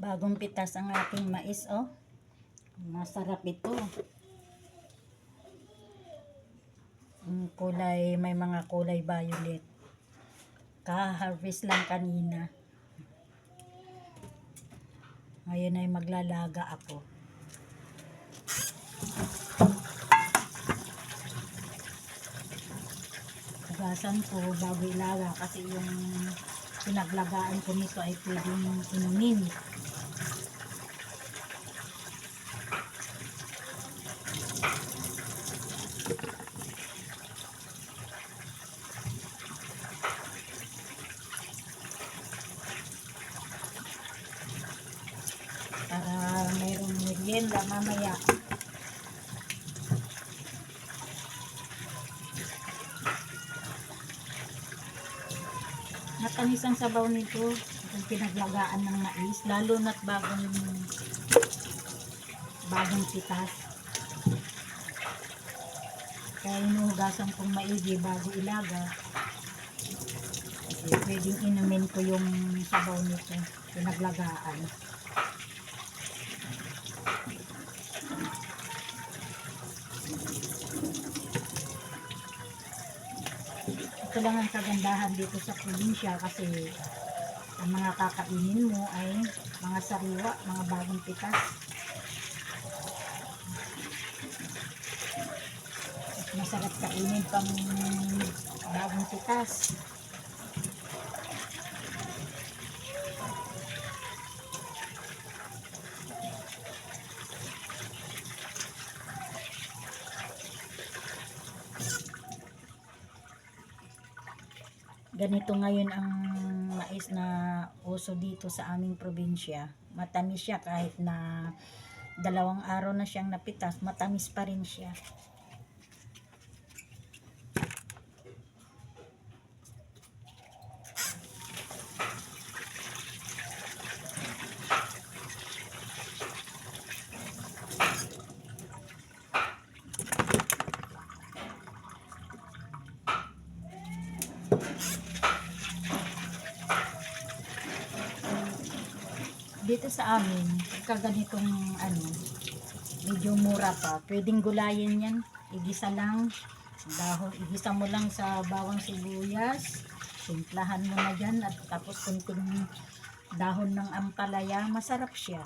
Bagong pitas ang ating mais, oh. Masarap ito. Kulay, may mga kulay violet. Ka-harvest lang kanina. Ngayon ay maglalaga ako. Hugasan ko bago ilaga kasi yung pinaglagaan ko nito ay pwedeng inumin. Para mayroong merienda mamaya. Matamis ang sabaw nito kung pinaglagaan ng mais, lalo na't bagong pitas. Kaya inuhugasan kong maigi bago ilaga. Kasi pwedeng inumin ko yung sabaw nito, pinaglagaan. Ito lang ang kagandahan dito sa probinsya kasi ang mga kakainin mo ay mga sariwa, mga bagong pitas. Masarap kainin pang bagong pitas. Ganito ngayon ang mais na uso dito sa aming probinsya. Matamis siya kahit na 2 araw na siyang napitas, matamis pa rin siya. Dito sa amin, kaganitong medyo mura pa. Pwedeng gulayin yan. Igisa lang. Dahon, igisa mo lang sa bawang sibuyas. Simplahan mo na dyan. At tapos kunting dahon ng ampalaya. Masarap siya.